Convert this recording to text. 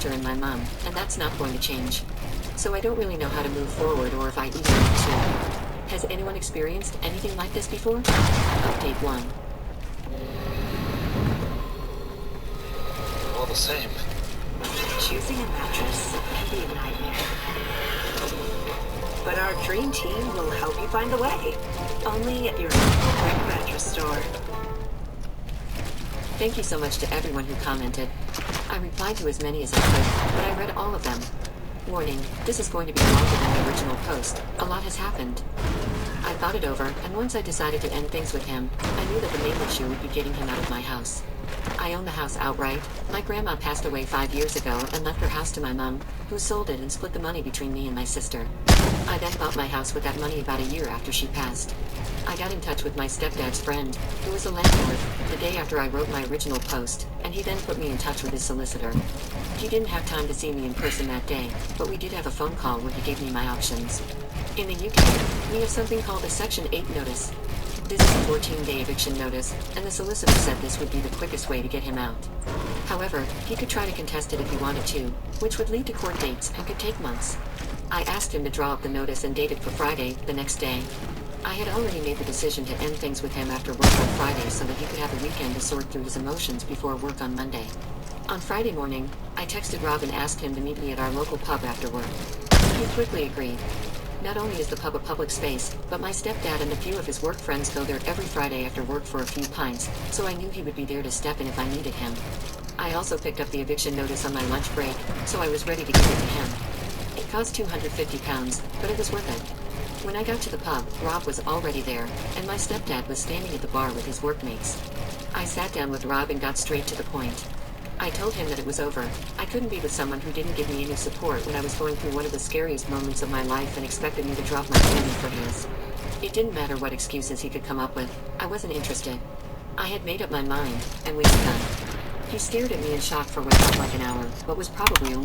sister and my mom, and that's not going to change. So I don't really know how to move forward or if I even need to. Has anyone experienced anything like this before? Update 1. All the same. Choosing a mattress can be a nightmare. But our dream team will help you find the way. Only at your local brick mattress store. Thank you so much to everyone who commented. I replied to as many as I could, but I read all of them. Warning, this is going to be longer than the original post. A lot has happened. I thought it over, and once I decided to end things with him, I knew that the main issue would be getting him out of my house. I own the house outright. My grandma passed away 5 years ago and left her house to my mom, who sold it and split the money between me and my sister. I then bought my house with that money about a year after she passed. I got in touch with my stepdad's friend, who was a landlord, the day after I wrote my original post, and he then put me in touch with his solicitor. He didn't have time to see me in person that day, but we did have a phone call where he gave me my options. In the UK, we have something called a Section 8 notice. This is a 14-day eviction notice, and the solicitor said this would be the quickest way to get him out. However, he could try to contest it if he wanted to, which would lead to court dates and could take months. I asked him to draw up the notice and date it for Friday, the next day. I had already made the decision to end things with him after work on Friday so that he could have the weekend to sort through his emotions before work on Monday. On Friday morning, I texted Rob and asked him to meet me at our local pub after work. He quickly agreed. Not only is the pub a public space, but my stepdad and a few of his work friends go there every Friday after work for a few pints, so I knew he would be there to step in if I needed him. I also picked up the eviction notice on my lunch break, so I was ready to give it to him. It cost £250, but it was worth it. When I got to the pub, Rob was already there, and my stepdad was standing at the bar with his workmates. I sat down with Rob and got straight to the point. I told him that it was over. I couldn't be with someone who didn't give me any support when I was going through one of the scariest moments of my life and expected me to drop my family for his. It didn't matter what excuses he could come up with. I wasn't interested. I had made up my mind, and we were done. He stared at me in shock for what felt like an hour, but was probably only